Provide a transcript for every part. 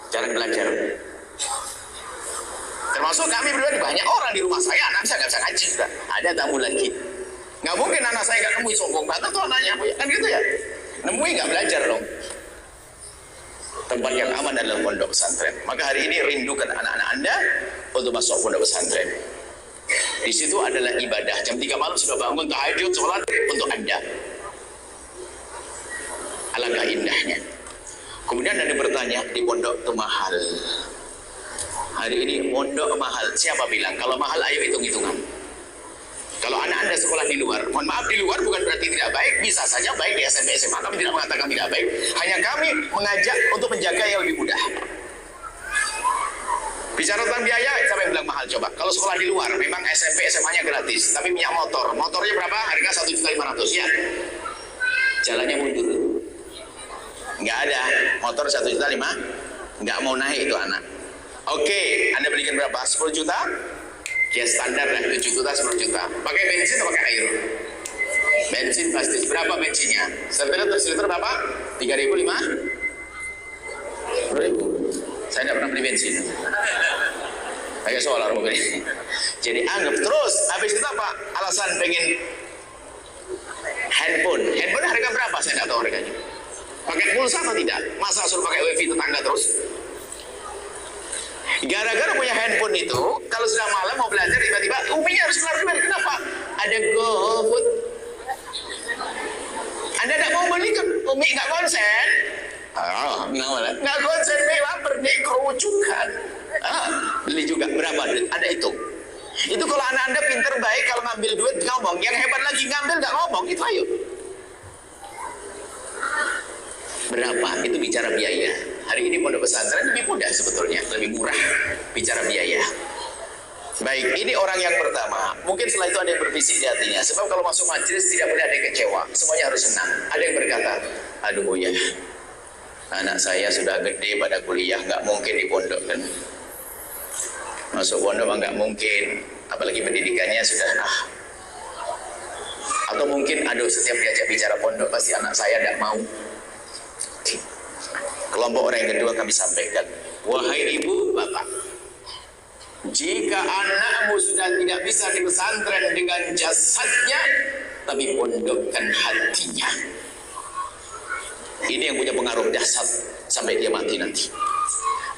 jarang belajar. Termasuk kami berdua, banyak orang di rumah saya, anak saya nggak bisa ngaji, ada tamu lagi. Nggak mungkin anak saya nggak nemui, sombong banget tuh anaknya, kan gitu ya. Nemui nggak belajar dong. Tempat yang aman adalah pondok pesantren. Maka hari ini rindukan anak-anak Anda untuk masuk pondok pesantren. Di situ adalah ibadah. Jam 3 malam sudah bangun tahajud, sholat untuk Anda. Alangkah indahnya. Kemudian ada bertanya, di pondok itu mahal. Hari ini pondok mahal. Siapa bilang? Kalau mahal ayo hitung-hitungan. Kalau anak Anda sekolah di luar, mohon maaf, di luar bukan berarti tidak baik, bisa saja baik di SMP SMA, kami tidak mengatakan tidak baik, hanya kami mengajak untuk menjaga yang lebih mudah. Bicara tentang biaya, siapa yang bilang mahal coba? Kalau sekolah di luar, memang SMP SMA-nya gratis, tapi minyak motornya berapa? Harga 1.500.000 ya. Jalannya mundur. Nggak ada, motor 1.500.000, nggak mau naik itu anak. Oke, Anda belikan berapa? 10 juta? Ya standar lah, 7 juta, 10 juta. Pakai bensin atau pakai air? Bensin pasti. Berapa bensinnya? Seliter berapa? 3.000, 5? 10.000. Saya tidak pernah beli bensin. Pakai solar mobil. Jadi anggap terus. Habis itu apa? Alasan pengen handphone. Handphone harga berapa? Saya tidak tahu harganya. Pakai pulsa atau tidak? Masa suruh pakai wifi tetangga terus? Gara-gara punya handphone itu, kalau sudah malam mau belajar tiba-tiba uminya harus keluar duit. Kenapa? Ada GoFood. Anda tidak mau beli kan? Umi nggak konsen. Nggak konsen, lapar nih kerucukan. Beli juga berapa duit? Ada itu. Itu kalau anak Anda pinter baik, kalau ngambil duit ngomong. Yang hebat lagi ngambil nggak ngomong. Itu ayo. Berapa? Itu bicara biaya. Hari ini pondok pesantren lebih mudah sebetulnya, lebih murah bicara biaya. Baik, ini orang yang pertama. Mungkin setelah itu ada yang berbisik di hatinya. Sebab kalau masuk majelis tidak boleh ada yang kecewa. Semuanya harus senang. Ada yang berkata, aduh ya, anak saya sudah gede pada kuliah, nggak mungkin di pondok kan. Masuk pondok nggak mungkin, apalagi pendidikannya sudah Atau mungkin, aduh setiap diajak bicara pondok pasti anak saya tidak mau. Kelompok orang yang kedua kami sampaikan, wahai ibu bapak, jika anakmu sudah tidak bisa di pesantren dengan jasadnya, tapi pondokkan hatinya. Ini yang punya pengaruh dahsyat sampai dia mati nanti.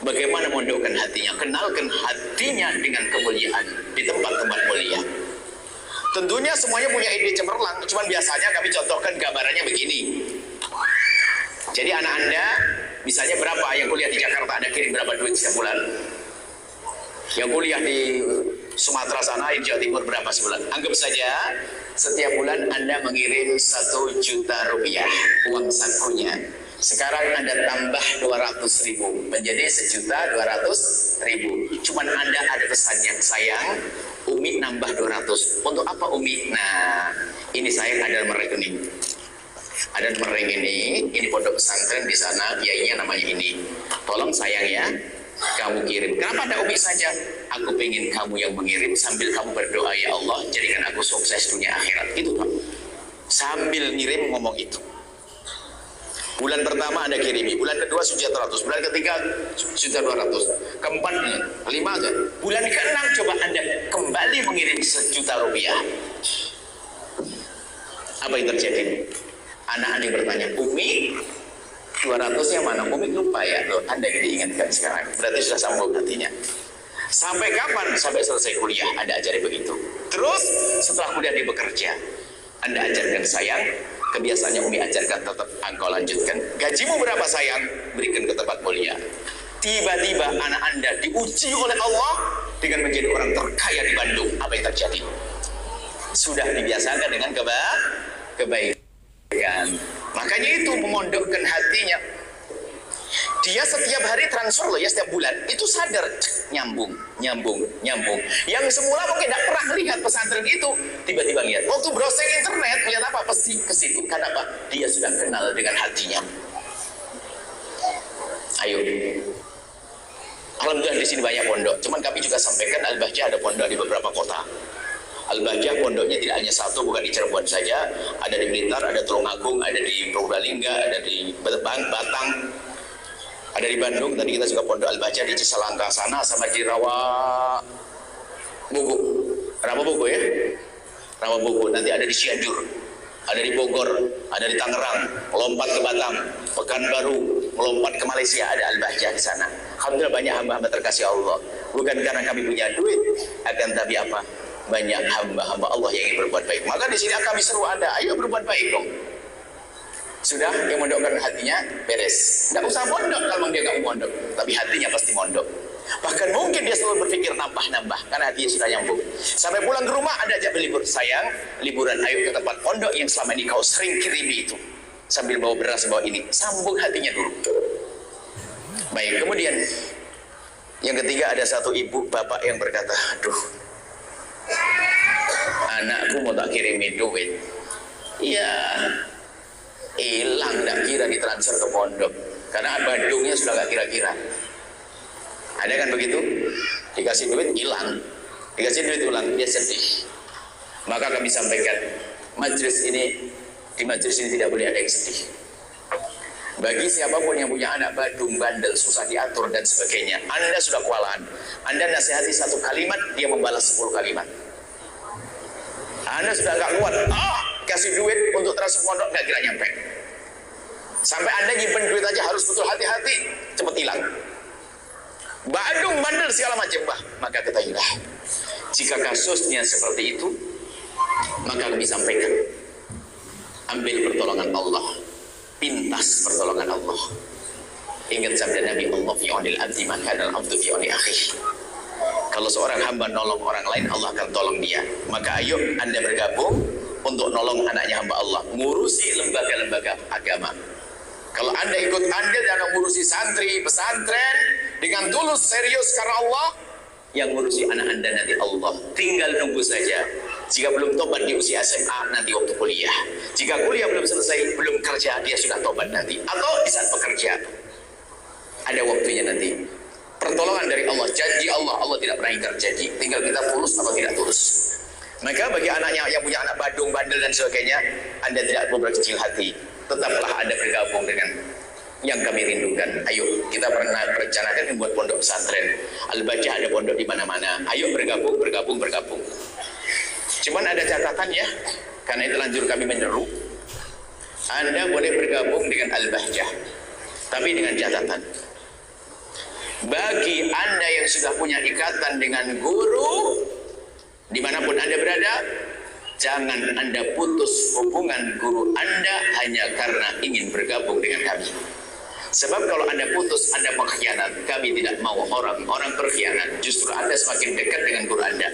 Bagaimana mondokkan hatinya? Kenalkan hatinya dengan kemuliaan di tempat-tempat mulia. Tentunya semuanya punya ide cemerlang, cuman biasanya kami contohkan gambarannya begini. Jadi anak Anda misalnya berapa yang kuliah di Jakarta, Anda kirim berapa duit setiap bulan? Yang kuliah di Sumatera sana, di Jawa Timur berapa sebulan? Anggap saja setiap bulan Anda mengirim 1 juta rupiah uang sakunya. Sekarang Anda tambah 200.000 menjadi 1.200.000. Cuman Anda ada pesan yang sayang, Umi nambah 200. Untuk apa Umi? Nah, ini saya ada nomor rekening. Ada nomor ini pondok pesantren di sana, kiainya namanya ini. Tolong sayang ya, kamu kirim. Kenapa ada Umi saja? Aku pengen kamu yang mengirim sambil kamu berdoa, ya Allah jadikan aku sukses dunia akhirat. Gitu Pak. Sambil ngirim ngomong itu. Bulan pertama Anda kirimi, bulan kedua 1.200, bulan ketiga 1.200, keempat 5 aja. Bulan ke-6 coba Anda kembali mengirim 1 juta rupiah. Apa yang terjadi? Anak-anak bertanya, Umi 200-nya mana? Umi lupa ya. Loh, Anda yang diingatkan sekarang. Berarti sudah sambung hatinya. Sampai kapan? Sampai selesai kuliah Anda ajari begitu. Terus setelah kuliah dia bekerja, Anda ajarkan sayang. Kebiasaannya Umi ajarkan, tetap engkau lanjutkan. Gajimu berapa sayang? Berikan ke tempat mulia. Tiba-tiba anak Anda diuji oleh Allah dengan menjadi orang terkaya di Bandung. Apa yang terjadi? Sudah dibiasakan dengan kebaikan. Makanya itu memondokkan hatinya. Dia setiap hari transfer loh ya, setiap bulan itu sadar nyambung. Yang semula mungkin tidak pernah melihat pesantren itu, tiba-tiba lihat. Waktu browsing internet lihat apa? Pasti ke situ. Kenapa? Dia sudah kenal dengan hatinya. Ayo. Alhamdulillah di sini banyak pondok. Cuman kami juga sampaikan Al-Bahjah ada pondok di beberapa kota. Al-Bahjah pondoknya tidak hanya satu, bukan di Cirebon saja, ada di Blitar, ada Tulungagung, ada di Purbalingga, ada di Batang. Ada di Bandung, tadi kita juga pondok Al-Baca di Cisalangka sana, sama di Rawabuku. Rawabuku ya? Rawabuku. Nanti ada di Cianjur, ada di Bogor, ada di Tangerang, melompat ke Batam, Pekanbaru, melompat ke Malaysia, ada Al-Baca di sana. Alhamdulillah banyak hamba-hamba terkasih Allah. Bukan karena kami punya duit, akan tapi apa? Banyak hamba-hamba Allah yang ingin berbuat baik. Maka di sini kami seru Anda, ayo berbuat baik dong. Sudah, yang mondokkan hatinya beres. Tidak usah mondok kalau dia nggak mau mondok, tapi hatinya pasti mondok. Bahkan mungkin dia selalu berpikir nambah-nambah karena hatinya sudah nyambung. Sampai pulang ke rumah ada ajak berlibur. Sayang, liburan ayo ke tempat pondok yang selama ini kau sering kirimi itu. Sambil bawa beras, bawa ini. Sambung hatinya dulu. Baik, kemudian yang ketiga ada satu ibu bapak yang berkata, aduh, anakku mau tak kirimi duit. Iya, hilang, tidak kira ditransfer ke pondok karena Bandungnya sudah gak kira-kira. Ada kan begitu? Dikasih duit hilang, dikasih duit ulang, dia sedih. Maka kami sampaikan, di majelis ini tidak boleh ada yang sedih. Bagi siapapun yang punya anak badung, bandel, susah diatur dan sebagainya, Anda sudah kewalahan. Anda nasihati satu kalimat, dia membalas 10 kalimat. Anda sudah gak kuat, kasih duit untuk transfer pondok gak kira nyampe. Sampai Anda nyimpen duit aja harus betul hati-hati, cepat hilang. Badung, bandel, segala macam, maka ketahuilah, jika kasusnya seperti itu, maka kami sampaikan, ambil pertolongan Allah, pintas pertolongan Allah. Ingat sabda Nabi, Allah fi aunil abdi maka adalah abdu fi auni akhi. Kalau seorang hamba nolong orang lain, Allah akan tolong dia. Maka ayo Anda bergabung untuk nolong anaknya hamba Allah, ngurusi lembaga-lembaga agama. Kalau Anda ikut andil dalam ngurusi santri, pesantren dengan tulus, serius karena Allah, yang ngurusi anak Anda nanti Allah. Tinggal nunggu saja. Jika belum tobat di usia SMA, nanti waktu kuliah. Jika kuliah belum selesai, belum kerja, dia sudah tobat nanti. Atau di saat bekerja, ada waktunya nanti. Pertolongan dari Allah, janji Allah, Allah tidak pernah ingkar janji. Tinggal kita tulus atau tidak tulus. Maka bagi anaknya yang punya anak badung, bandel dan sebagainya, Anda tidak perlu berkecil hati. Tetaplah Anda bergabung dengan yang kami rindukan. Ayo, kita pernah merencanakan membuat pondok pesantren. Al-Baca ada pondok di mana-mana. Ayo bergabung. Cuman ada catatan ya, karena itu lanjut kami menyeru. Anda boleh bergabung dengan Al-Baca, tapi dengan catatan. Bagi Anda yang sudah punya ikatan dengan guru, dimanapun Anda berada, jangan Anda putus hubungan guru Anda hanya karena ingin bergabung dengan kami. Sebab kalau Anda putus, Anda mengkhianat. Kami tidak mau orang berkhianat. Justru Anda semakin dekat dengan guru Anda.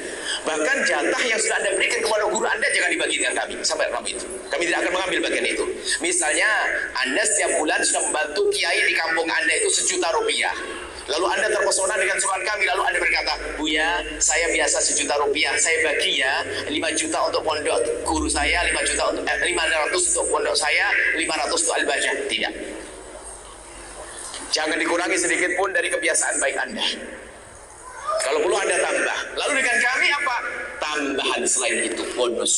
Bahkan jatah yang sudah Anda berikan kepada guru Anda jangan dibagi dengan kami. Sampai kami itu. Kami tidak akan mengambil bagian itu. Misalnya, Anda setiap bulan sudah membantu kiai di kampung Anda itu Rp1 juta. Lalu Anda terpesona dengan surat kami, lalu Anda berkata, Buya, saya biasa Rp1 juta, saya bagi ya 5 juta untuk pondok guru saya, 500 untuk pondok saya, 500 untuk Al-Baca. Tidak. Jangan dikurangi sedikit pun dari kebiasaan baik Anda. Kalau perlu Anda tambah. Lalu dengan kami apa? Tambahan selain itu, bonus.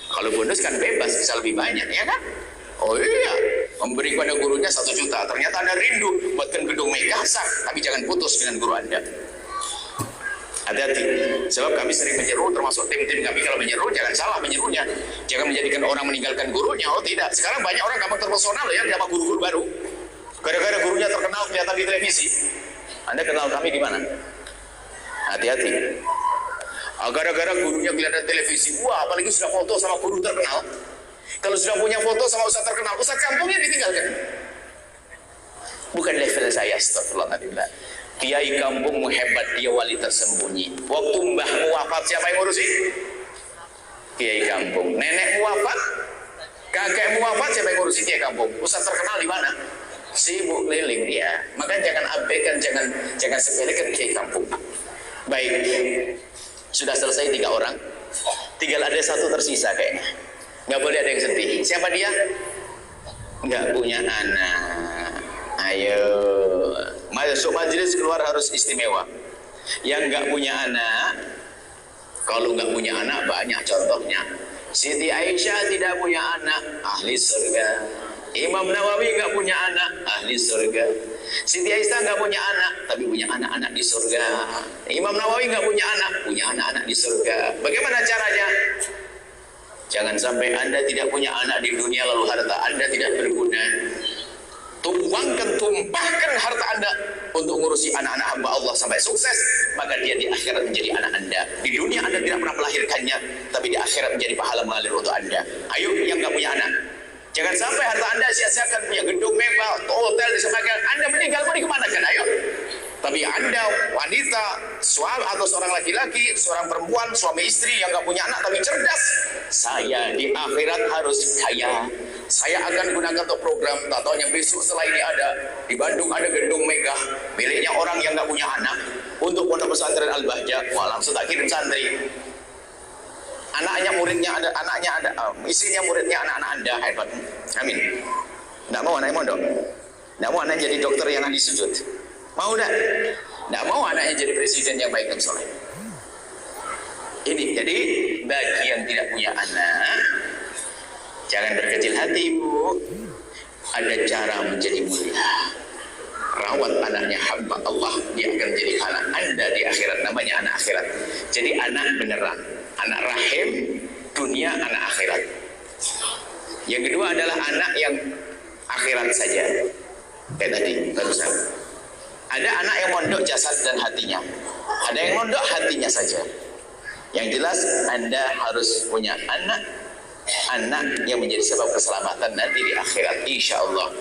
Kalau bonus kan bebas, bisa lebih banyak, ya kan? Oh iya, memberi kepada gurunya 1 juta. Ternyata Anda rindu buatkan gedung megah, sah. Tapi jangan putus dengan guru Anda. Hati-hati. Sebab kami sering menyeru, termasuk tim-tim kami kalau menyeru, jangan salah menyerunya. Jangan menjadikan orang meninggalkan gurunya. Oh tidak. Sekarang banyak orang gampang terpesona loh ya sama guru-guru baru. Gara-gara gurunya terkenal kelihatan di televisi. Anda kenal kami di mana? Hati-hati. Gara-gara gurunya kelihatan televisi, wah apalagi sudah foto sama guru terkenal. Kalau sudah punya foto sama ustaz terkenal, ustaz kampungnya ditinggalkan. Bukan level saya, astagfirullahaladzim. Kiai kampungmu hebat, dia wali tersembunyi. Waktu mbahmu wafat, siapa yang ngurusi? Kiai kampung. Nenekmu wafat, kakekmu wafat, siapa yang ngurusi? Kiai kampung. Ustaz terkenal di mana? Sibuk keliling dia. Maka jangan abaikan, jangan sepelekan kiai kampung. Baik, sudah selesai 3 orang. Tinggal ada 1 tersisa kayaknya. Nggak boleh ada yang sedih. Siapa dia? Nggak punya anak. Ayo, masuk majelis keluar harus istimewa. Yang nggak punya anak, kalau nggak punya anak banyak contohnya. Siti Aisyah tidak punya anak, ahli surga. Imam Nawawi nggak punya anak, ahli surga. Siti Aisyah nggak punya anak, tapi punya anak-anak di surga. Imam Nawawi nggak punya anak di surga. Bagaimana caranya? Jangan sampai Anda tidak punya anak di dunia lalu harta Anda tidak berguna. Tumpahkan harta Anda untuk ngurusi anak-anak hamba Allah sampai sukses, maka dia di akhirat menjadi anak Anda. Di dunia Anda tidak pernah melahirkannya, tapi di akhirat menjadi pahala mengalir untuk Anda. Ayo yang nggak punya anak, jangan sampai harta Anda sia-siakan, punya gedung mewah, hotel di sebagainya. Anda meninggal mau dikemanakan? Ayo. Tapi Anda wanita, suami atau seorang laki-laki, seorang perempuan, suami istri yang nggak punya anak tapi cerdas, saya di akhirat harus kaya. Saya akan gunakan untuk program. Tak taunya besok setelah ini ada di Bandung ada gedung megah miliknya orang yang nggak punya anak untuk pondok pesantren Al-Bahjah. Wah, langsung tak kirim santri. Anaknya muridnya ada, istrinya muridnya anak-anak Anda hebat. Amin. Nggak mau anaknya mondok, nggak mau anaknya jadi dokter yang ahli sujud. Mau dah? Nggak mau anaknya jadi presiden yang baik dan soleh. Ini jadi bagi yang tidak punya anak, jangan berkecil hati, Bu. Ada cara menjadi mulia. Rawat anaknya hamba Allah, dia akan menjadi anak Anda di akhirat, namanya anak akhirat. Jadi anak beneran, anak rahim, dunia, anak akhirat. Yang kedua adalah anak yang akhirat saja. Kayak tadi, barusan. Ada anak yang mondok jasad dan hatinya. Ada yang mondok hatinya saja. Yang jelas Anda harus punya anak yang menjadi sebab keselamatan nanti di akhirat, insya Allah.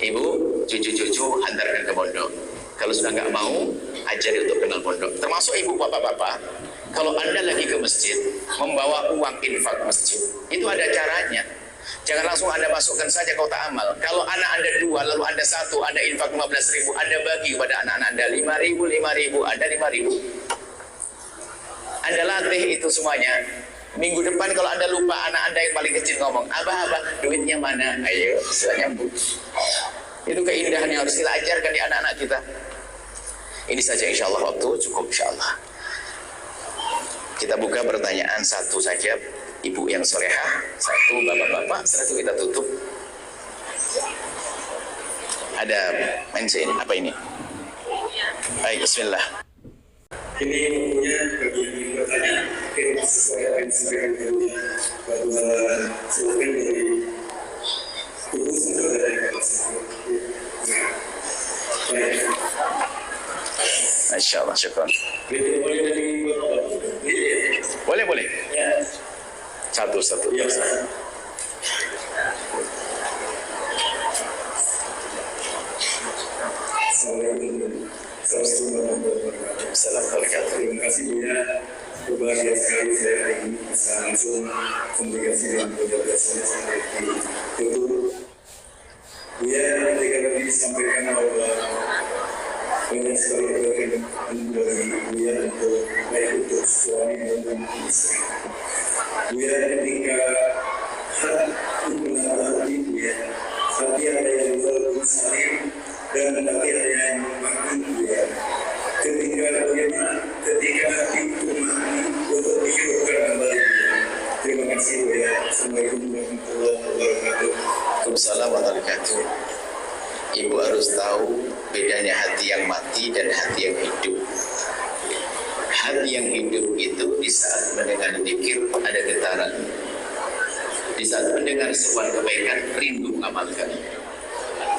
Ibu, cucu-cucu antarkan ke pondok. Kalau sudah nggak mau, ajari untuk kenal pondok. Termasuk ibu bapak-bapak. Kalau Anda lagi ke masjid, membawa uang infak masjid, itu ada caranya. Jangan langsung Anda masukkan saja kotak amal. Kalau anak Anda 2, lalu Anda 1, Anda infak 15.000, Anda bagi kepada anak-anak Anda 5.000, Anda 5.000. Anda latih itu semuanya. Minggu depan kalau Anda lupa, anak Anda yang paling kecil ngomong, Abah, duitnya mana? Ayo, istilahnya Bu. Itu keindahan yang harus kita ajarkan di anak-anak kita. Ini saja insya Allah, waktu cukup insya Allah. Kita buka pertanyaan satu saja. Ibu yang solehah, satu, bapak-bapak, setelah itu kita tutup. Ada mention, apa ini? Baik, bismillah. Ini umumnya bagi pertanyaan, mungkin sesuai apa yang disampaikan dulunya, bahwa silakan dari ibu sudah dari kelas. Baik. Masya Allah, syukur. Boleh dari Boleh, boleh. ya. Satu. Ya. Assalamualaikum. Assalamualaikum. Terima kasih ya. Berbahagia sekali saya hari ini bisa langsung komunikasi dengan pejabat saya sampai di YouTube. Ya, ketika tadi disampaikan bahwa banyak sekali kebaikan dari Buya untuk baik untuk suami maupun istri. Buya ketika hati Buya, hati ada yang walaupun saling dan hati ada yang makmum Buya. Ketika hati itu makmum untuk dihidupkan kembali. Terima kasih Buya. Assalamualaikum warahmatullahi wabarakatuh. Waalaikumsalam warahmatullahi wabarakatuh. Ibu harus tahu bedanya hati yang mati dan hati yang hidup. Hati yang hidup itu di saat mendengar zikir ada getaran. Di saat mendengar seruan kebaikan rindu mengamalkan.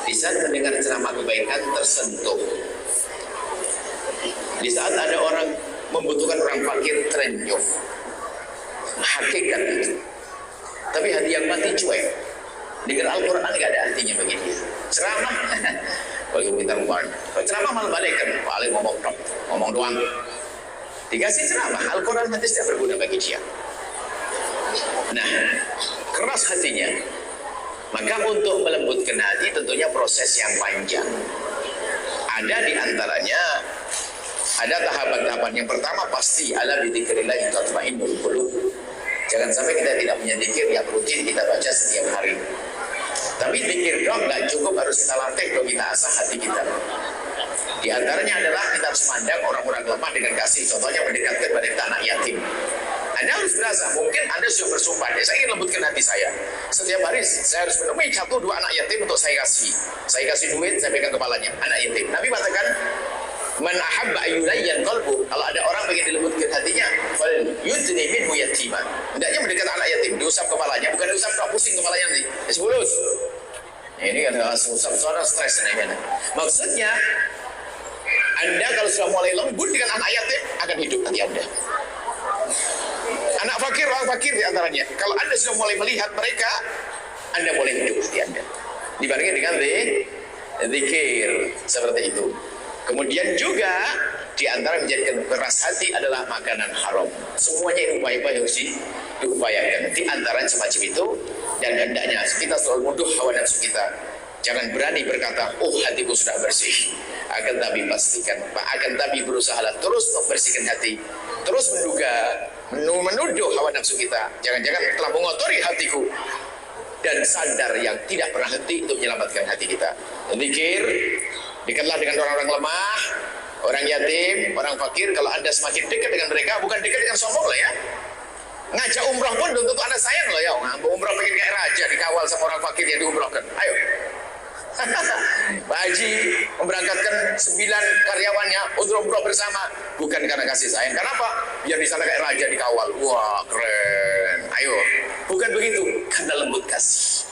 Di saat mendengar ceramah kebaikan tersentuh. Di saat ada orang membutuhkan orang fakir terenyuh. Hakikat itu. Tapi hati yang mati cuek. Dengar Al-Quran nggak ada artinya bagi dia. Ceramah, bagi minta uang. Ceramah malah balik kan, paling ngomong doang. Dikasih ceramah, Al-Quran hadis tidak berguna bagi dia. Nah, keras hatinya. Maka untuk melembutkan hati tentunya proses yang panjang. Ada di antaranya, ada tahapan-tahapan. Yang pertama pasti ala bidzikrillah tatma'innul qulub. Jangan sampai kita tidak punya zikir yang rutin kita baca setiap hari. Tapi zikir dong nggak cukup, harus kita latih dong, kita asah hati kita. Di antaranya adalah kita harus memandang orang-orang lemah dengan kasih. Contohnya mendekatkan pada kita anak yatim. Anda harus berasa, mungkin Anda sudah bersumpah, saya ingin lembutkan hati saya. Setiap hari saya harus menemui 1-2 anak yatim untuk saya kasih. Saya kasih duit, saya pegang kepalanya, anak yatim. Nabi mengatakan, man ahabba ayyulayyan qalbu. Kalau ada orang ingin dilembutkan hatinya, fal yudni minhu yatima. Hendaknya mendekat anak yatim, diusap kepalanya, bukan diusap tak pusing kepalanya nanti. Sebulus. Ini kan usap suara stres ini kan. Maksudnya Anda kalau sudah mulai lembut dengan anak yatim akan hidup hati Anda. Anak fakir, orang fakir di antaranya. Kalau Anda sudah mulai melihat mereka, Anda boleh hidup hati Anda. Dibandingkan dengan zikir seperti itu. Kemudian juga di antara menjadikan keras hati adalah makanan haram. Semuanya ini upaya-upaya harus diupayakan. Di antara semacam itu, dan hendaknya kita selalu munduh hawa nafsu kita. Jangan berani berkata, oh hatiku sudah bersih. Akan tapi pastikan, akan tapi berusahalah terus membersihkan hati. Terus menuduh hawa nafsu kita. Jangan-jangan telah mengotori hatiku. Dan sadar yang tidak pernah henti untuk menyelamatkan hati kita. Zikir, dekatlah dengan orang-orang lemah, orang yatim, orang fakir. Kalau Anda semakin dekat dengan mereka, bukan dekat dengan sombong lah ya. Ngajak umrah pun belum tentu Anda sayang loh ya. Umrah pengen kayak raja, dikawal sama orang fakir yang diumrahkan. Ayo. Pak Haji memberangkatkan 9 karyawannya untuk umroh bersama, bukan karena kasih sayang. Kenapa? Biar di sana kayak raja dikawal. Wah keren. Ayo, bukan begitu, karena lembut kasih.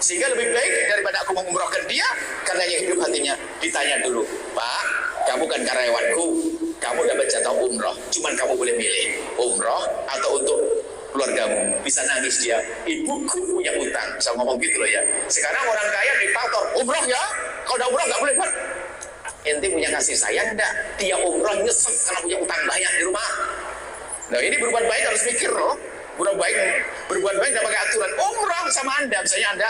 Sehingga lebih baik daripada aku mengumrohkan dia, karena yang hidup hatinya ditanya dulu, Pak, kamu kan karyawanku, kamu dapat jatah umroh, cuman kamu boleh milih umroh atau untuk keluargamu. Bisa nangis dia, ibuku punya utang, bisa ngomong gitu loh ya. Sekarang orang kaya diktator, umroh ya, kalau udah umroh nggak boleh buat. Ente punya kasih sayang enggak? Dia umroh nyesek karena punya utang banyak di rumah. Nah ini berbuat baik harus mikir loh. Berbuat baik tidak pakai aturan. Umroh sama Anda, misalnya Anda,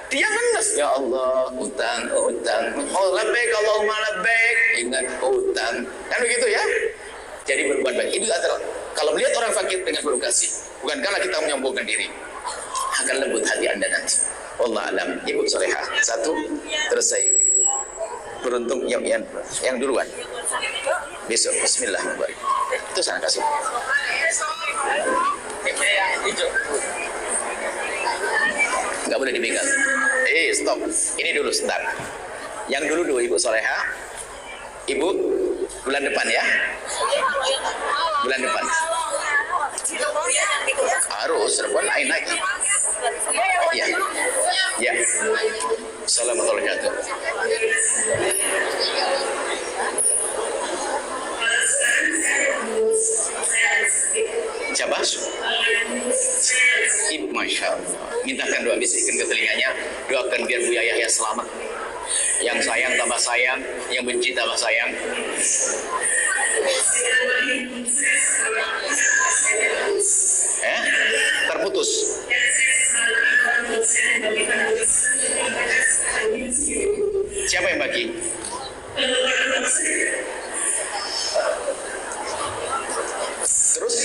dia ngenes, ya Allah, utang, oh labbaik, Allahumma labbaik, ingat utang, kan begitu ya. Jadi berbuat baik itu adalah kalau melihat orang fakir dengan penuh kasih, bukan karena kita menyombongkan diri, akan lembut hati Anda nanti. Wallah alam. Ibu Solehah, 1 selesai. Beruntung yang duluan. Besok Bismillahirrahmanirrahim. Itu sana kasih. Nggak boleh dipegang. Stop. Ini dulu sebentar. Yang dulu Ibu Solehah. Ibu bulan depan ya. Bulan depan. Harus serban naik. Ya. Ya. Assalamualaikum warahmatullahi wabarakatuh. Siapa? Ibu, Masya Allah. Mintakan doa, bisikkan ke telinganya. Doakan biar Buya Yahya selamat. Yang sayang tambah sayang, yang benci tambah sayang. Terputus. Siapa yang bagi? Terus?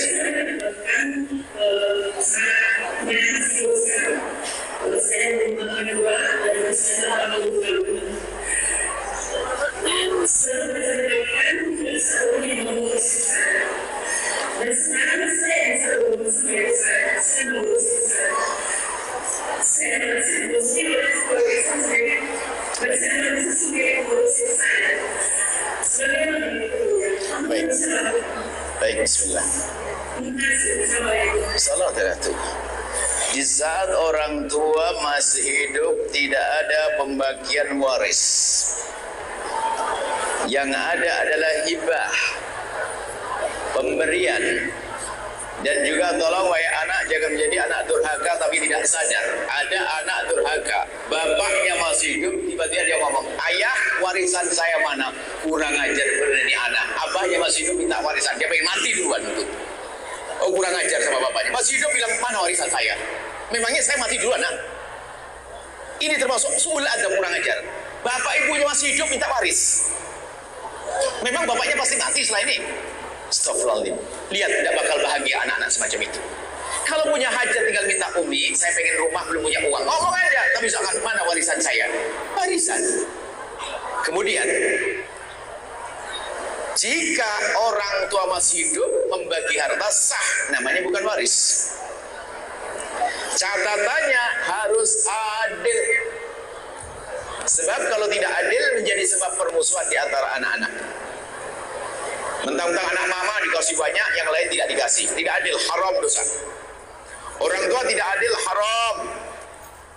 Baik, bismillah. Assalamualaikum. Di saat orang tua masih hidup tidak ada pembagian waris. Yang ada adalah hibah, pemberian. Dan juga tolong wahai anak, jangan menjadi anak durhaka tapi tidak sadar. Ada anak durhaka, bapaknya masih hidup, tiba-tiba dia ngomong, ayah warisan saya mana? Kurang ajar benar ini anak. Abahnya masih hidup minta warisan, dia pengen mati duluan itu. Oh kurang ajar sama bapaknya, masih hidup bilang mana warisan saya? Memangnya saya mati duluan nak? Ini termasuk suul adab, kurang ajar. Bapak ibunya masih hidup minta waris. Memang bapaknya pasti mati setelah ini. Astagfirullahaladzim. Lihat tidak bakal bahagia anak-anak semacam itu. Kalau punya hajat tinggal minta umi, saya pengen rumah belum punya uang. Ngomong aja, tapi misalkan mana warisan saya? Warisan. Kemudian Jika orang tua masih hidup, membagi harta sah, namanya bukan waris. Catatannya harus adil. Sebab kalau tidak adil menjadi sebab permusuhan di antara anak-anak. Mentang-mentang anak mama dikasih banyak, yang lain tidak dikasih. Tidak adil, haram dosa. Orang tua tidak adil, haram.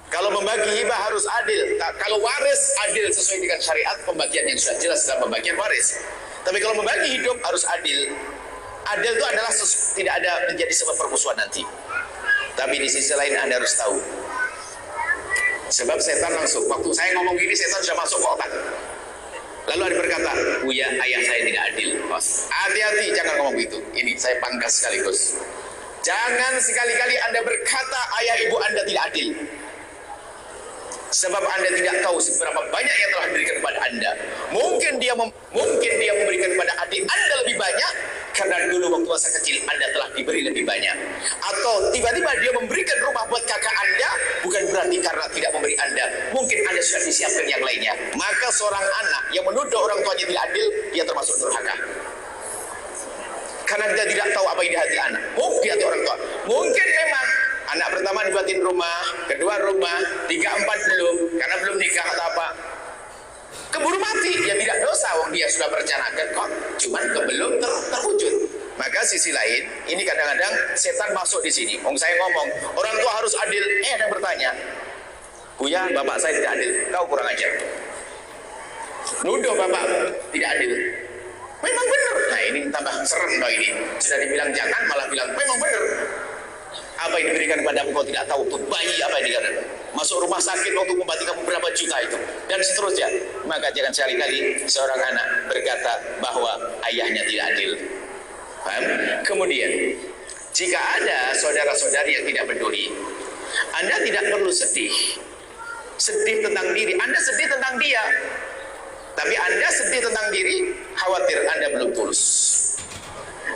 Kalau membagi hibah harus adil. Kalau waris adil sesuai dengan syariat pembagian yang sudah jelas dalam pembagian waris. Tapi kalau membagi hidup harus adil. Adil itu adalah tidak ada menjadi sebab permusuhan nanti. Tapi di sisi lain Anda harus tahu. Sebab setan langsung, waktu saya ngomong gini setan sudah masuk ke otak. Lalu ada berkata, Buya, ayah saya tidak adil. Hati-hati, jangan ngomong begitu. Ini saya pangkas sekaligus. Jangan sekali-kali Anda berkata ayah ibu Anda tidak adil. Sebab Anda tidak tahu seberapa banyak yang telah diberikan kepada Anda. Mungkin dia memberikan kepada adik Anda lebih banyak karena dulu waktu masa kecil Anda telah diberi lebih banyak. Atau tiba-tiba dia memberikan rumah buat kakak Anda, bukan berarti karena tidak memberi Anda. Mungkin Anda sudah disiapkan yang lainnya. Maka seorang anak yang menuduh orang tuanya tidak adil, dia termasuk durhaka. Karena dia tidak tahu apa yang di hati anak. Di hati orang tua. Mungkin memang anak pertama dibuatin rumah, kedua rumah, 3, 4 belum, karena belum nikah atau apa. Keburu mati, ya tidak dosa, wong dia sudah merencanakan kok, cuman belum terwujud. Maka sisi lain, ini kadang-kadang setan masuk di sini. Wong saya ngomong, orang tua harus adil. Ada yang bertanya, Buya, bapak saya tidak adil, kau kurang ajar. Nuduh bapak tidak adil. Memang benar. Nah ini tambah serem loh ini. Sudah dibilang jangan, malah bilang memang benar. Apa yang diberikan kepada engkau tidak tahu tuh bayi apa yang dikatakan. Masuk rumah sakit waktu mengobati kamu berapa juta itu dan seterusnya. Maka jangan sekali-kali seorang anak berkata bahwa ayahnya tidak adil. Paham? Kemudian jika ada saudara-saudari yang tidak peduli, Anda tidak perlu sedih tentang diri. Anda sedih tentang dia, tapi Anda sedih tentang diri, khawatir Anda belum tulus.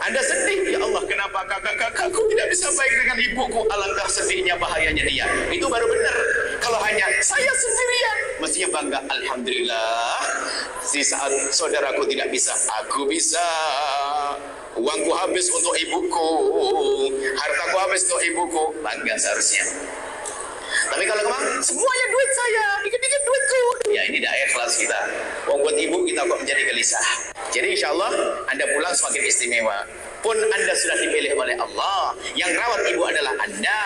Anda sedih, ya Allah, kenapa kakak-kakakku tidak bisa baik dengan ibuku? Alangkah sedihnya, bahayanya dia. Itu baru benar. Kalau hanya saya sendirian, mestinya bangga. Alhamdulillah, di saat saudaraku tidak bisa, aku bisa. Uangku habis untuk ibuku, hartaku habis untuk ibuku, bangga seharusnya. Tapi kalau memang semuanya duit saya, dikit-dikit duitku, ya ini tidak ikhlas kita. Buat ibu kita kok menjadi gelisah. Jadi insya Allah Anda pulang semakin istimewa. Pun Anda sudah dipilih oleh Allah. Yang rawat ibu adalah Anda.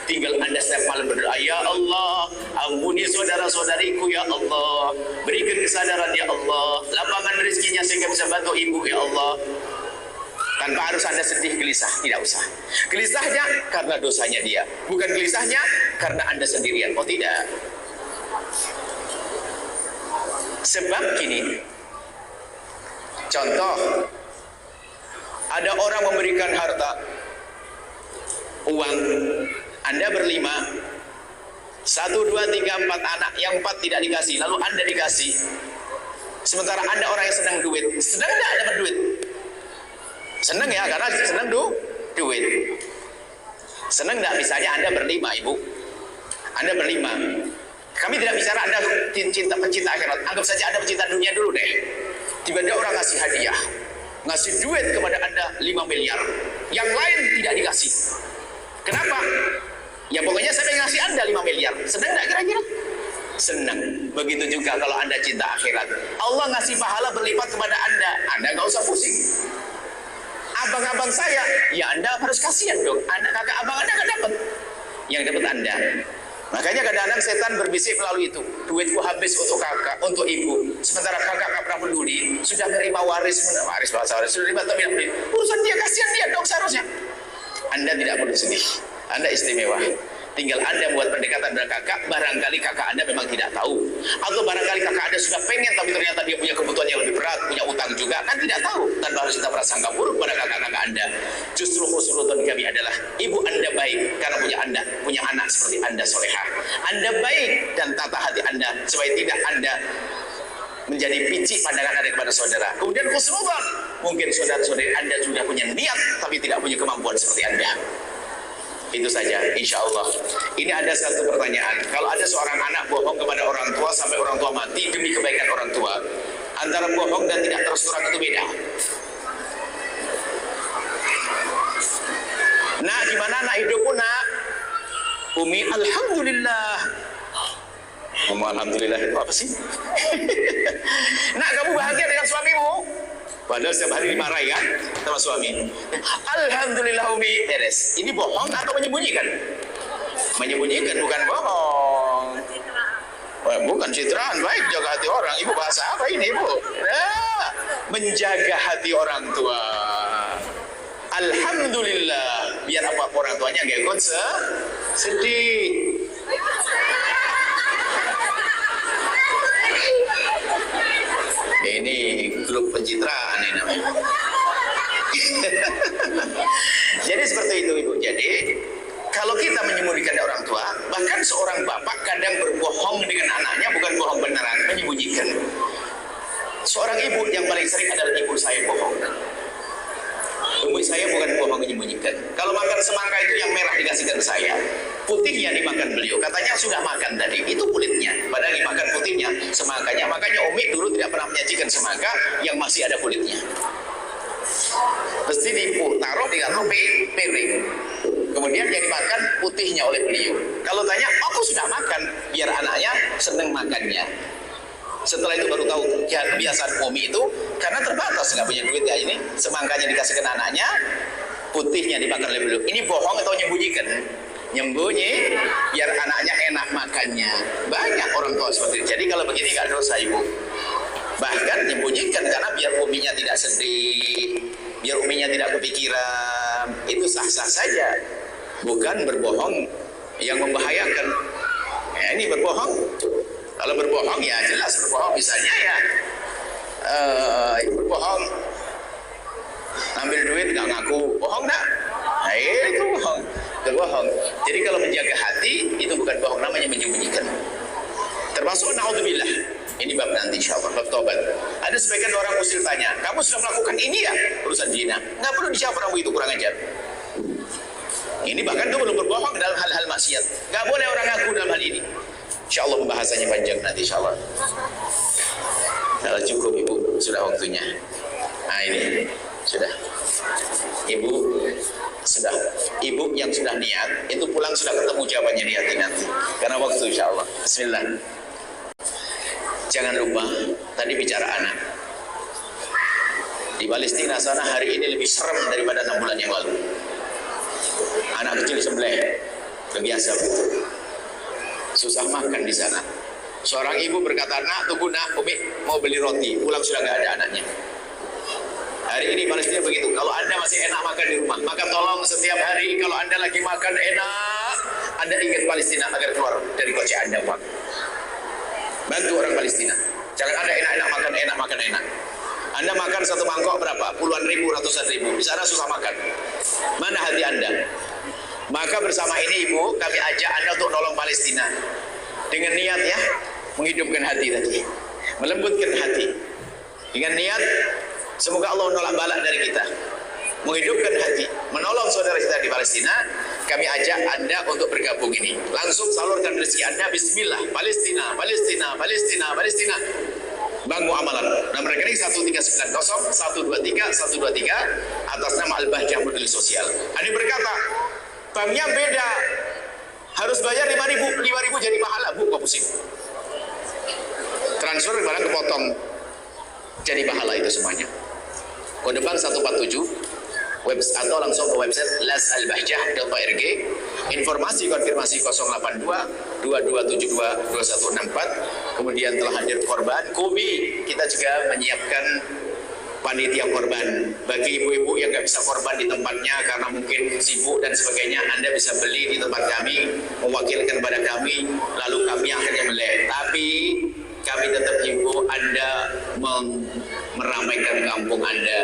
Tinggal Anda setiap malam berdoa, ya Allah, ampuni saudara-saudariku ya Allah. Berikan kesadaran ya Allah. Lapangkan rezekinya sehingga bisa bantu ibu ya Allah. Tanpa harus Anda sedih, gelisah, tidak usah. Gelisahnya karena dosanya dia, bukan gelisahnya karena Anda sendirian. Oh tidak. Sebab gini, contoh, ada orang memberikan harta, uang, Anda berlima, 1, 2, 3, 4 anak, yang 4 tidak dikasih, lalu Anda dikasih. Sementara Anda orang yang senang duit, senang tidak dapat duit? Senang ya, karena senang duit. Senang tidak misalnya Anda berlima, ibu, Anda berlima. Kami tidak bicara Anda pencinta akhirat. Anggap saja Anda pencinta dunia dulu deh. Tiba-tiba orang ngasih hadiah, ngasih duit kepada Anda 5 miliar. Yang lain tidak dikasih. Kenapa? Ya pokoknya saya ngasih Anda 5 miliar. Senang tidak kira-kira? Senang. Begitu juga kalau Anda cinta akhirat. Allah ngasih pahala berlipat kepada Anda. Anda nggak usah pusing. Abang-abang saya, ya Anda harus kasihan dong. Kakak abang Anda nggak dapat. Yang dapat Anda. Makanya kadang-kadang setan berbisik melalui itu. Duitku habis untuk kakak, untuk ibu. Sementara kakak nggak pernah peduli. Sudah menerima waris bahasa waris. Sudah menerima tapi tidak peduli. Urusan dia, kasihan dia dong seharusnya. Anda tidak perlu sedih. Anda istimewa. Tinggal Anda buat pendekatan dengan kakak, barangkali kakak Anda memang tidak tahu. Atau barangkali kakak Anda sudah pengen, tapi ternyata dia punya kebutuhan yang lebih berat, punya utang juga, kan tidak tahu. Tanpa harus kita prasangka buruk pada kakak-kakak Anda. Justru husnuzon kami adalah, ibu Anda baik, karena punya anak seperti Anda solehah. Anda baik dan tata hati Anda, supaya tidak Anda menjadi picik pandangan Anda kepada saudara. Kemudian husnuzon, mungkin saudara-saudari Anda sudah punya niat, tapi tidak punya kemampuan seperti Anda. Itu saja, insya Allah. Ini ada satu pertanyaan. Kalau ada seorang anak bohong kepada orang tua sampai orang tua mati demi kebaikan orang tua, antara bohong dan tidak terus terang itu beda. anak hidupmu nak? Umi, alhamdulillah. Ngomong alhamdulillah itu apa sih? Nak, kamu bahagia dengan suamimu? Padahal setiap hari dimarahi kan sama suami. Alhamdulillah Umi, beres. Ini bohong atau menyembunyikan? Menyembunyikan, bukan bohong. Bukan citraan, baik jaga hati orang. Ibu bahasa apa ini ibu? Nah, menjaga hati orang tua. Alhamdulillah, biar apa orang tuanya gak ikut sedih. Ini grup pencitraan ini namanya. Jadi seperti itu ibu. Jadi kalau kita menyembunyikan orang tua, bahkan seorang bapak kadang berbohong dengan anaknya, bukan bohong beneran, menyembunyikan. Seorang ibu yang paling sering adalah ibu saya bohong. Ibu saya bukan bohong, menyembunyikan. Kalau makan semangka itu yang merah dikasihkan saya, putihnya dimakan beliau. Katanya sudah makan tadi, itu kulitnya. Padahal dimakan putihnya, semangkanya. Makanya Umi dulu tidak pernah menyajikan semangka yang masih ada kulitnya. Mesti taruh di kantong piring. Kemudian yang dimakan putihnya oleh beliau. Kalau tanya, aku sudah makan, biar anaknya seneng makannya. Setelah itu baru tahu kebiasaan Umi itu, karena terbatas nggak punya duit ya ini, semangkanya dikasihkan anaknya, putihnya dimakan oleh beliau. Ini bohong atau nyembunyikan? Nyembunyi, biar anaknya enak makannya. Banyak orang tua seperti itu. Jadi kalau begini nggak dosa ibu. Bahkan nyembunyikan karena biar uminya tidak sedih, biar uminya tidak kepikiran, itu sah-sah saja. Bukan berbohong yang membahayakan. Ya, ini berbohong. Kalau berbohong ya jelas berbohong, misalnya ya berbohong, ambil duit nggak ngaku, bohong nak? Nah itu bohong, berbohong. Jadi kalau menjaga hati itu bukan bohong, namanya menyembunyikan. Termasuk naudzubillah. Ini bab nanti insyaallah, bab taubat. Ada sebagian orang usil tanya, kamu sudah melakukan ini ya urusan zina? Nggak perlu dijawab orang itu, kurang ajar. Ini bahkan itu belum berbohong dalam hal-hal maksiat. Nggak boleh orang ngaku dalam hal ini. Insyaallah pembahasannya panjang nanti insyaallah. Kalau cukup ibu, sudah waktunya. Nah ini sudah. Ibu sudah. Ibu yang sudah niat itu pulang sudah ketemu jawabannya di hati nanti. Karena waktu insyaallah. Bismillah. Jangan lupa tadi bicara anak. Di Palestina sana hari ini lebih serem daripada 6 bulan yang lalu. Anak kecil sembelih, biasa betul. Susah makan di sana. Seorang ibu berkata, nak tunggu nak, Umi mau beli roti, pulang sudah nggak ada anaknya. Hari ini Palestina begitu. Kalau anda masih enak makan di rumah, maka tolong setiap hari kalau anda lagi makan enak, anda ingat Palestina agar keluar dari kocek anda, Pak. Bantu orang Palestina. Jangan ada enak-enak makan enak. Anda makan satu mangkok berapa? Puluhan ribu, ratusan ribu. Di sana susah makan. Mana hati anda? Maka bersama ini ibu, kami ajak anda untuk nolong Palestina. Dengan niat ya, menghidupkan hati tadi. Melembutkan hati. Dengan niat, semoga Allah menolak balak dari kita. Menghidupkan hati, menolong saudara kita di Palestina. Kami ajak anda untuk bergabung ini. Langsung salurkan rezeki anda. Bismillah. Palestina, Palestina, Palestina, Palestina. Bank Muamalat. Nomor rekening 1390 123 123 atas nama Al-Bahjah Peduli Sosial. Ada yang berkata, banknya beda. Harus bayar 5.000 jadi pahala. Bu, kok pusing? Transfer barang kepotong. Jadi pahala itu semuanya. Kode bank 147 atau langsung ke website lasalbahjah.org. Informasi konfirmasi 082 2272 2164. Kemudian telah hadir korban Kobi. Kita juga menyiapkan panitia korban bagi ibu-ibu yang nggak bisa korban di tempatnya karena mungkin sibuk dan sebagainya. Anda bisa beli di tempat kami, mewakilkan pada kami, lalu kami akhirnya beli. Tapi kami tetap himbau Anda meramaikan kampung Anda.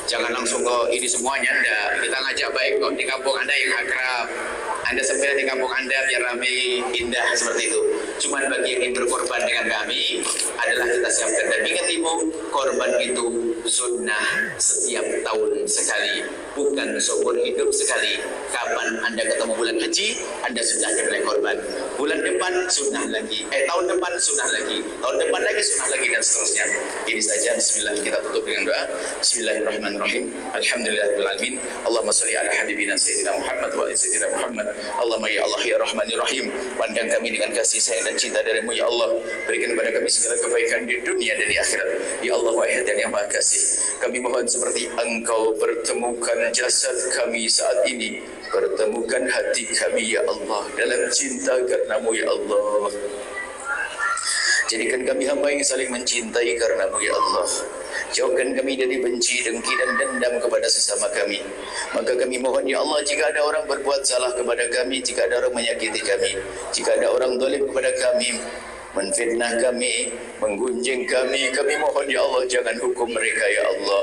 Jangan langsung ke ini semuanya Anda. Kita ngajak baik kok di kampung Anda yang akrab. Anda sembelih di kampung Anda biar ramai, indah seperti itu. Cuman bagi yang ingin berkorban dengan kami adalah kita siapkan. Dan ingat ibu, korban itu sunnah setiap tahun sekali, bukan seumur hidup sekali. Kapan Anda ketemu bulan haji, Anda sudah diberi korban. Bulan depan sunnah lagi, tahun depan sunnah lagi, tahun depan lagi sunnah lagi, dan seterusnya. Ini saja. Bismillah, kita tutup dengan doa. Bismillahirrahmanirrahim. Alhamdulillahirrahmanirrahim. Allahumma salli ala habibina sayyidina Muhammad wa ala sayyidina Muhammad. Allahumma ya Allah ya Rahmanir Rahim, pandang kami dengan kasih sayang dan cinta darimu ya Allah. Berikan kepada kami segala kebaikan di dunia dan di akhirat. Ya Allah wahid dan yang maha kasih, kami mohon seperti Engkau pertemukan jasad kami saat ini, pertemukan hati kami ya Allah dalam cinta karenamu ya Allah. Jadikan kami hamba yang saling mencintai karenamu ya Allah. Jauhkan kami dari benci, dengki dan dendam kepada sesama kami. Maka kami mohon ya Allah, jika ada orang berbuat salah kepada kami, jika ada orang menyakiti kami, jika ada orang zalim kepada kami, menfitnah kami, menggunjing kami mohon ya Allah, jangan hukum mereka ya Allah.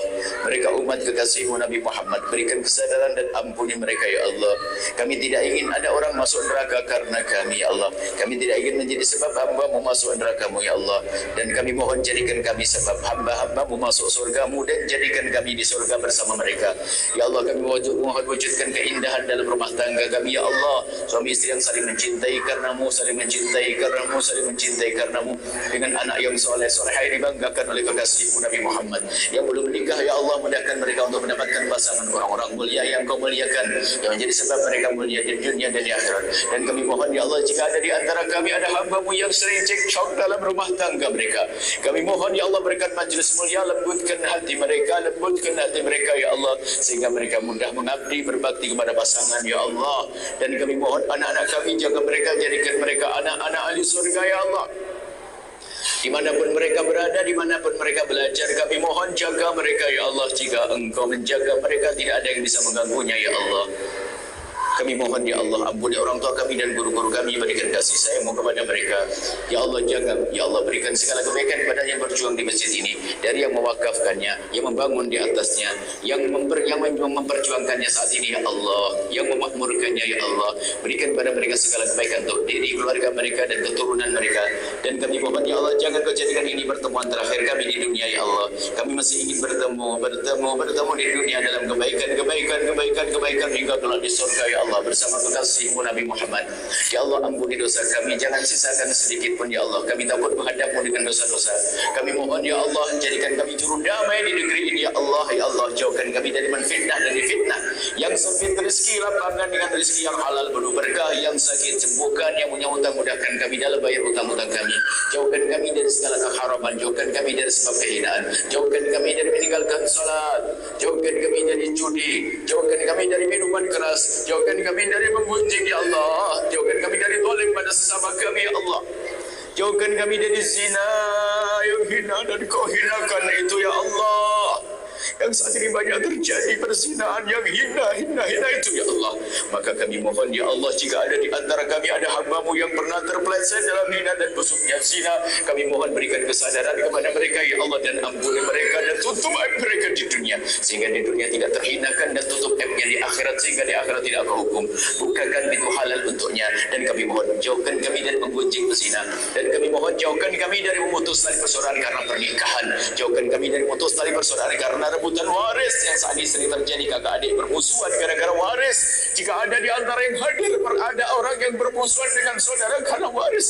Mereka umat kekasihmu Nabi Muhammad, berikan kesadaran dan ampuni mereka ya Allah. Kami tidak ingin ada orang masuk neraka karena kami ya Allah. Kami tidak ingin menjadi sebab hamba-Mu masuk neraka-Mu ya Allah. Dan kami mohon jadikan kami sebab hamba-hamba-Mu masuk surga-Mu, dan jadikan kami di surga bersama mereka. Ya Allah, kami mohon wujudkan keindahan dalam rumah tangga kami ya Allah. Suami istri yang saling mencintai karenamu, saling mencintai karenamu, saling mencintai karenamu, dengan anak yang soleh solehah dibanggakan oleh kekasihmu Nabi Muhammad. Yang belum menikah ya Allah, mudahkan mereka untuk mendapatkan pasangan orang-orang mulia yang Kau muliakan, yang menjadi sebab mereka mulia di dunia dan di akhirat. Dan kami mohon ya Allah, jika ada di antara kami ada hamba-Mu yang sering cekcok dalam rumah tangga mereka, kami mohon ya Allah, berikan majelis mulia, lembutkan hati mereka ya Allah, sehingga mereka mudah mengabdi berbakti kepada pasangan ya Allah. Dan kami mohon anak-anak kami, jaga mereka, jadikan mereka anak-anak ahli surga ya Allah. Dimanapun mereka berada, dimanapun mereka belajar, kami mohon jaga mereka ya Allah. Jika Engkau menjaga mereka, tidak ada yang bisa mengganggunya ya Allah. Kami mohon ya Allah, ampuni orang tua kami dan guru-guru kami, berikan kasih sayang-Mu kepada mereka. Ya Allah, jaga, ya Allah, berikan segala kebaikan kepada yang berjuang di masjid ini, dari yang mewakafkannya, yang membangun di atasnya, yang memperjuangkannya saat ini ya Allah, yang memakmurkannya ya Allah. Berikan kepada mereka segala kebaikan untuk diri, keluarga mereka dan keturunan mereka. Dan kami mohon ya Allah, jangan Kau jadikan ini pertemuan terakhir kami di dunia ya Allah. Kami masih ingin bertemu di dunia dalam kebaikan hingga kelak di surga ya Allah, bersama kekasihmu Nabi Muhammad. Ya Allah, ampuni dosa kami, jangan sisakan sedikit pun ya Allah. Kami takut menghadap-Mu dengan dosa-dosa. Kami mohon ya Allah, jadikan kami juru damai di negeri ini ya Allah. Ya Allah, jauhkan kami dari menfitnah dan difitnah. Yang sempit rezeki, lapangkan dengan rezeki yang halal penuh berkah. Yang sakit sembuhkan, yang punya hutang mudahkan kami dalam bayar hutang-hutang kami. Jauhkan kami dari segala keharaman, jauhkan kami dari sebab kehinaan, jauhkan kami dari meninggalkan salat, jauhkan kami dari judi, jauhkan kami dari minuman keras, jauhkan kami dari menggunjing ya Allah, jauhkan kami dari zalim pada sesama kami ya Allah, jauhkan kami dari zina yang hina dan Kau hinakan itu ya Allah. Yang saat ini banyak terjadi perzinahan yang hina itu ya Allah. Maka kami mohon ya Allah, jika ada di antara kami ada hamba-Mu yang pernah terpeleset dalam hina dan busuknya zina, kami mohon berikan kesadaran kepada mereka ya Allah, dan ampuni mereka dan tutup aib mereka di dunia, sehingga di dunia tidak terhinakan, dan tutup aibnya di akhirat, sehingga di akhirat tidak Kau hukum. Bukakan pintu halal untuknya. Dan kami mohon jauhkan kami dari menggunjing zina, dan kami mohon jauhkan kami dari memutus tali persaudaraan karena pernikahan, jauhkan kami dari memutus tali persaudaraan karena rebutan waris yang saat ini sering terjadi, kakak adik bermusuhan gara-gara waris. Jika ada di antara yang hadir ada orang yang bermusuhan dengan saudara karena waris,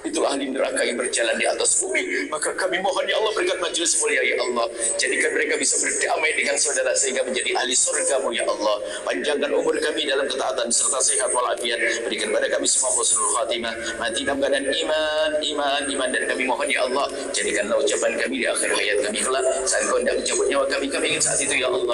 itu ahli neraka yang berjalan di atas bumi. Maka kami mohon ya Allah, berikan majelis mulia ya Allah, jadikan mereka bisa berdamai dengan saudara sehingga menjadi ahli surga-Mu ya Allah. Panjangkan umur kami dalam ketaatan serta sehat walafiat. Berikan pada kami semua husnul khatimah, mati dalam keadaan iman. Dan kami mohon ya Allah, jadikanlah ucapan kami di akhir hayat kami kelak, saat Kau hendak mencabut nyawa kami ingin saat itu ya Allah,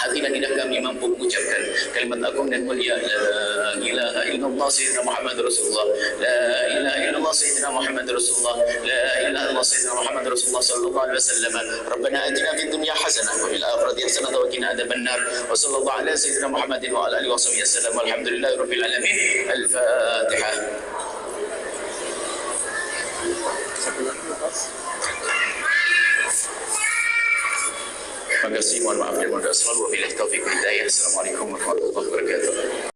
hati dan lidah kami mampu mengucapkan kalimat agung dan mulia, la ilaha illallah sayyidina Muhammad Rasulullah, la ilaha illallah sayyidina Muhammad Rasulullah, la ilaha illallah sayyidina Muhammad Rasulullah sallallahu alaihi wasallam. Rabbana atina fid dunya hasanah wa fil akhirati hasanah wa qina adzabannar. Wa sallallahu ala sayyidina Muhammadin wa ala alihi washabihi wasallam. Walhamdulillahi rabbil alamin. Al-Fatihah. Terima kasih, mohon maaf dan mohon doa selalu. Wabillahi taufiq wal hidayah. Assalamualaikum warahmatullahi wabarakatuh.